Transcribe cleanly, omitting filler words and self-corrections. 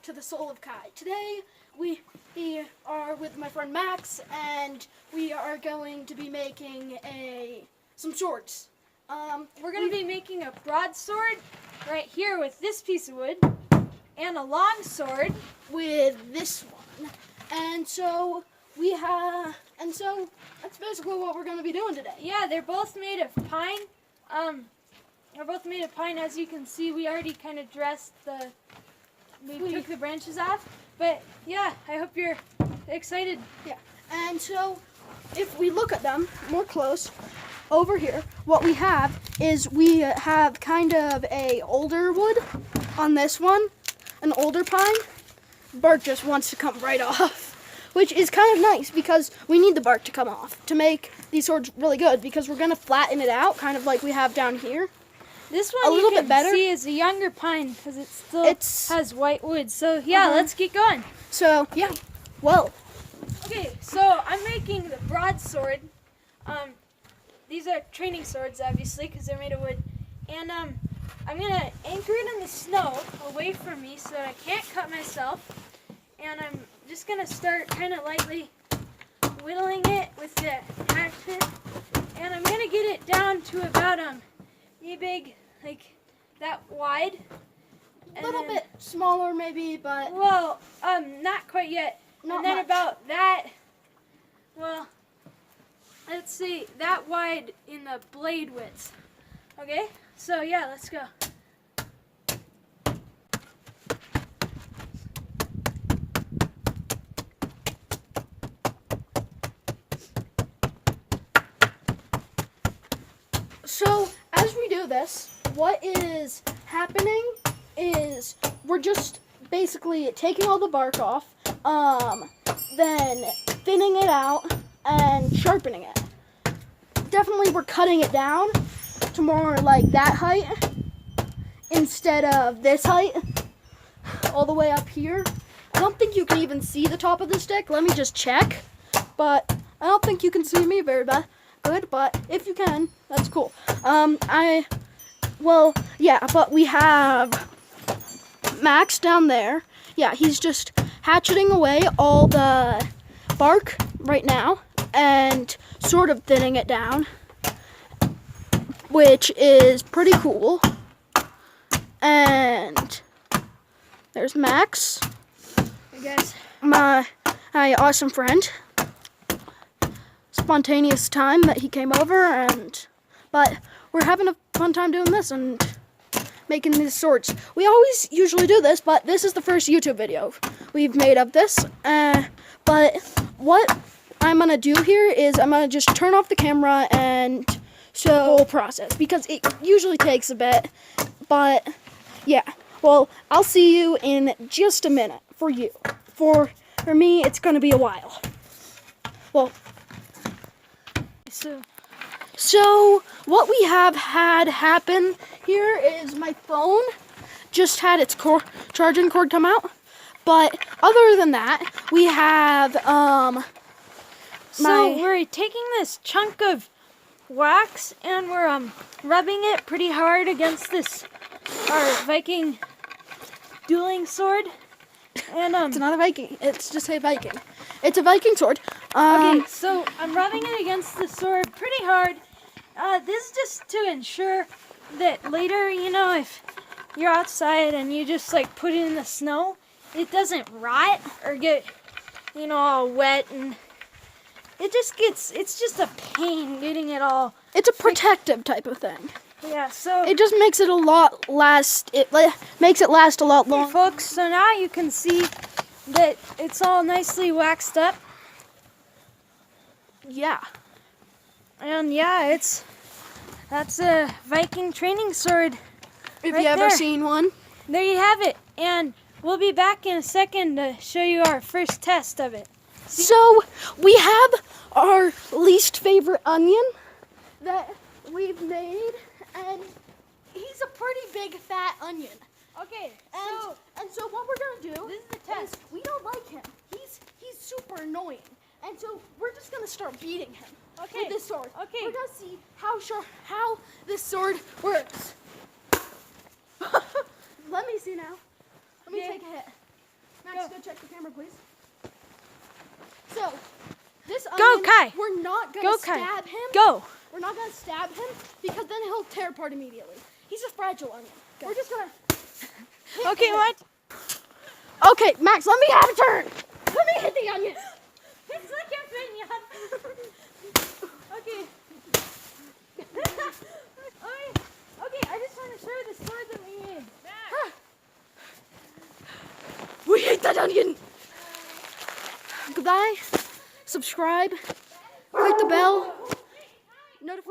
to the Soul of Kai. Today we are with my friend Max, and we are going to be making some swords. We're going to be making a broadsword right here with this piece of wood, and a long sword with this one. And so that's basically what we're going to be doing today. Yeah, they're both made of pine. They're both made of pine. As you can see, we already kind of we took the branches off. But yeah, I hope you're excited. Yeah. And so if we look at them more close, over here, what we have is we have kind of a older wood on this one, an older pine. Bark just wants to come right off, which is kind of nice because we need the bark to come off to make these swords really good, because we're going to flatten it out kind of like we have down here. This one a little bit better. See is a younger pine because it still has white wood. So yeah, let's get going. So yeah, well. Okay, so I'm making the broadsword. These are training swords, obviously, because they're made of wood. And I'm gonna anchor it in the snow away from me so that I can't cut myself. And I'm just gonna start kind of lightly whittling it with the hatchet. And I'm gonna get it down to about big, like that wide. A little bit smaller maybe, but well, not quite yet. Not and then much. about that, well, let's see, that wide in the blade width. Okay, so yeah, let's go. So as we do this, what is happening is we're just basically taking all the bark off, then thinning it out and sharpening it. Definitely we're cutting it down to more like that height instead of this height all the way up here. I don't think you can even see the top of the stick. Let me just check. But I don't think you can see me very good, but if you can, that's cool. But we have Max down there. Yeah, he's just hatcheting away all the bark right now and sort of thinning it down, which is pretty cool. And there's Max, Hey guys. my awesome friend. Spontaneous time that he came over, but we're having a fun time doing this and making these swords. We always usually do this, but this is the first YouTube video we've made of this. But what I'm gonna do here is I'm gonna just turn off the camera and show the whole process, because it usually takes a bit. But yeah, well, I'll see you in just a minute. For you, for me, it's gonna be a while. Well. So what we have had happen here is my phone just had its charging cord come out. But other than that, we have So we're taking this chunk of wax and we're rubbing it pretty hard against our Viking dueling sword. And it's not a Viking. It's just a Viking. It's a Viking sword. Okay, so I'm rubbing it against the sword pretty hard. This is just to ensure that later, if you're outside and you just like put it in the snow, it doesn't rot or get, all wet, and it's just a pain getting it all. It's a protective type of thing. Yeah, so it just makes it makes it last a lot longer. Folks, so now you can see that it's all nicely waxed up. Yeah. And yeah, that's a Viking training sword. If right you ever there. seen one. There you have it. And we'll be back in a second to show you our first test of it. So we have our least favorite onion that we've made, and he's a pretty big fat onion. Okay, And so what we're gonna do this is the test. is we don't like him. He's super annoying. And so we're just gonna start beating him with this sword. Okay. We're gonna see how this sword works. Let me see now. Let me take a hit. Max, go check the camera, please. So, this Go, onion, Kai. we're not gonna Go, Kai. stab him. Go. We're not gonna stab him because then he'll tear apart immediately. He's a fragile onion. We're just gonna. Okay, what? Okay, Max, let me have a turn. Let me hit the onion. It's like a minion. Okay. Okay, I just want to show you the sword that we made. We hate that onion. Goodbye. Subscribe. Click the bell. Notify.